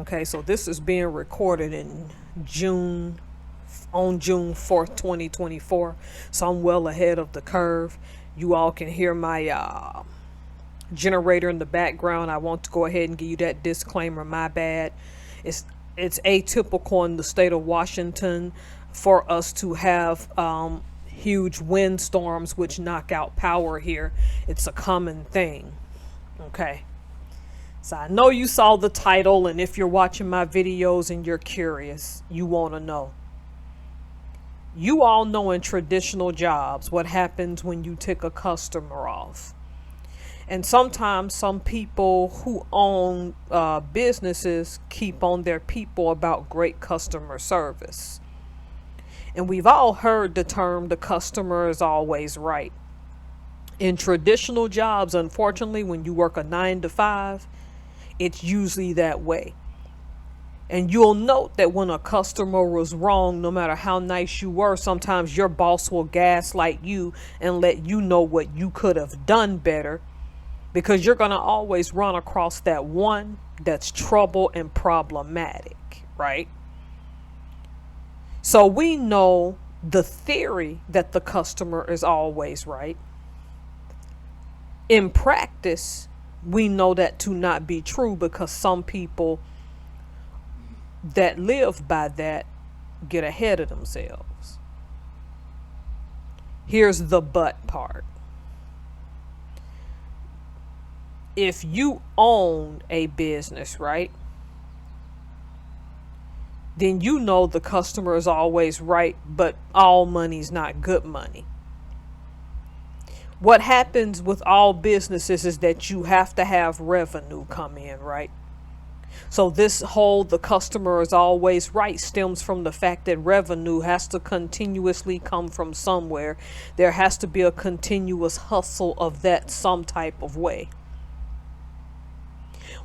Okay, so this is being recorded in June, on June 4th, 2024. So I'm well ahead of the curve. You all can hear my generator in the background. I want to go ahead and give you that disclaimer. My bad. It's it's atypical in the state of Washington for us to have huge windstorms which knock out power here. It's a common thing. Okay. So I know you saw the title, and if you're watching my videos and you're curious, you want to know. You all know in traditional jobs what happens when you tick a customer off. And sometimes some people who own businesses keep on their people about great customer service. And we've all heard the term, the customer is always right. In traditional jobs, unfortunately, when you work a 9 to 5, it's usually that way. And you'll note that when a customer was wrong, no matter how nice you were, sometimes your boss will gaslight you and let you know what you could have done better, because you're going to always run across that one that's trouble and problematic, right? So we know the theory that the customer is always right. In practice, we know that to not be true, because some people that live by that get ahead of themselves. Here's the but part. If you own a business, right, then you know the customer is always right, but all money's not good money. What happens with all businesses is that you have to have revenue come in, right? So this whole the customer is always right stems from the fact that revenue has to continuously come from somewhere. There has to be a continuous hustle of that some type of way.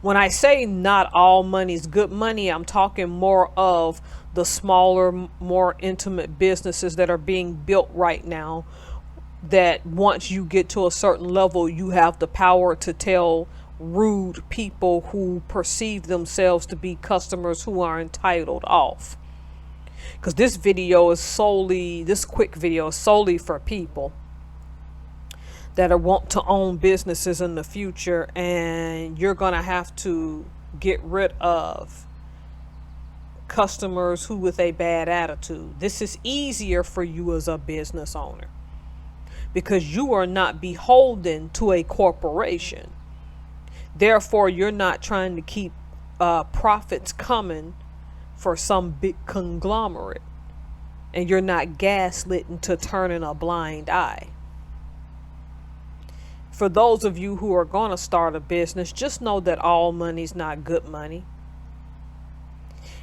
When I say not all money is good money, I'm talking more of the smaller, more intimate businesses that are being built right now, that once you get to a certain level, you have the power to tell rude people who perceive themselves to be customers who are entitled off. Because this quick video is solely for people that are want to own businesses in the future, and you're going to have to get rid of customers who with a bad attitude. This is easier for you as a business owner, because you are not beholden to a corporation. Therefore, you're not trying to keep profits coming for some big conglomerate, and you're not gaslit into turning a blind eye. For those of you who are going to start a business, just know that all money's not good money.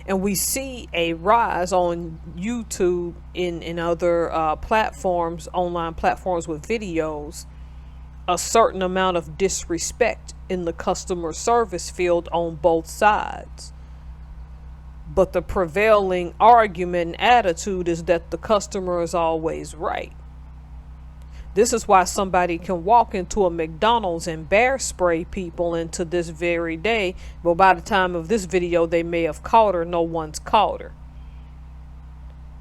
And we see a rise on YouTube, in other platforms, online platforms with videos, a certain amount of disrespect in the customer service field on both sides. But the prevailing argument and attitude is that the customer is always right. This is why somebody can walk into a McDonald's and bear spray people into this very day. But by the time of this video, they may have caught her. No one's caught her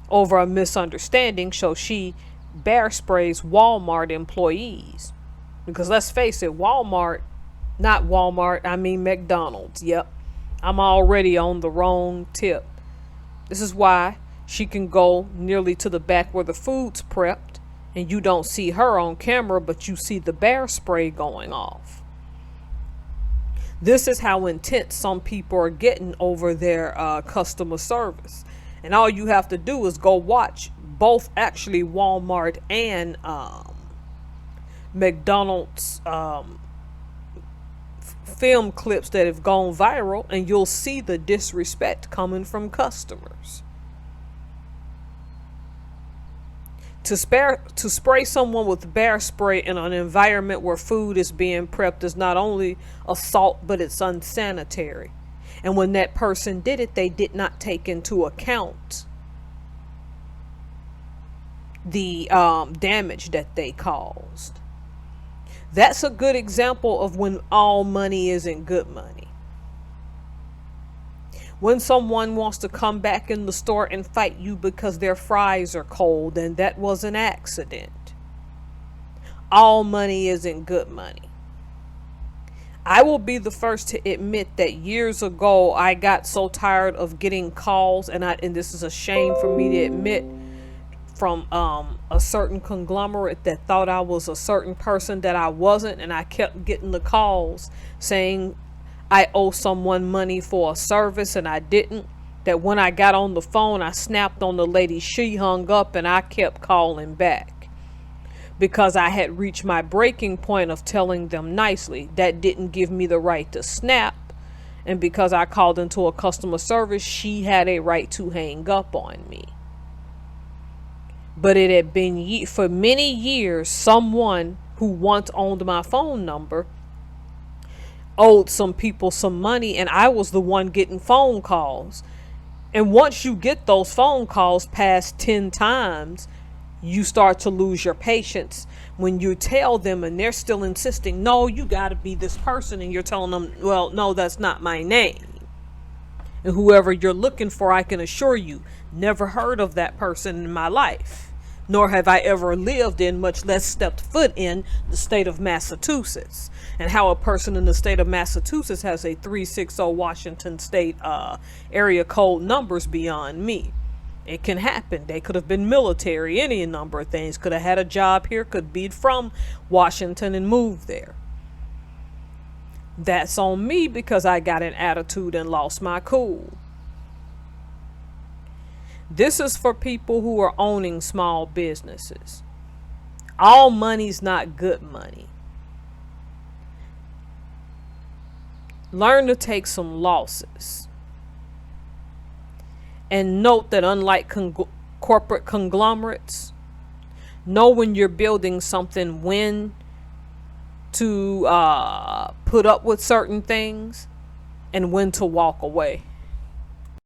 over a misunderstanding. So she bear sprays Walmart employees. Because let's face it, I mean McDonald's. Yep. I'm already on the wrong tip. This is why she can go nearly to the back where the food's prepped, and you don't see her on camera, but you see the bear spray going off. This is how intense some people are getting over their customer service. And all you have to do is go watch both, actually, Walmart and McDonald's film clips that have gone viral, and you'll see the disrespect coming from customers. To spray someone with bear spray in an environment where food is being prepped is not only assault, but it's unsanitary. And when that person did it, they did not take into account the damage that they caused. That's a good example of when all money isn't good money. When someone wants to come back in the store and fight you because their fries are cold, then that was an accident. All money isn't good money. I will be the first to admit that years ago I got so tired of getting calls, and this is a shame for me to admit, from a certain conglomerate that thought I was a certain person that I wasn't, and I kept getting the calls saying I owe someone money for a service and I didn't. That when I got on the phone, I snapped on the lady, she hung up, and I kept calling back because I had reached my breaking point of telling them nicely. That didn't give me the right to snap, and because I called into a customer service, she had a right to hang up on me. But it had been for many years, someone who once owned my phone number owed some people some money, and I was the one getting phone calls. And once you get those phone calls past 10 times, you start to lose your patience when you tell them and they're still insisting, no, you got to be this person, and you're telling them, well, no, that's not my name. And whoever you're looking for, I can assure you, never heard of that person in my life, nor have I ever lived in, much less stepped foot in, the state of Massachusetts. And how a person in the state of Massachusetts has a 360 Washington state area code numbers beyond me. It can happen. They could have been military, any number of things. Could have had a job here, could be from Washington and moved there. That's on me because I got an attitude and lost my cool. This is for people who are owning small businesses. All money's not good money. Learn to take some losses. And note that unlike corporate conglomerates, know when you're building something when to put up with certain things and when to walk away.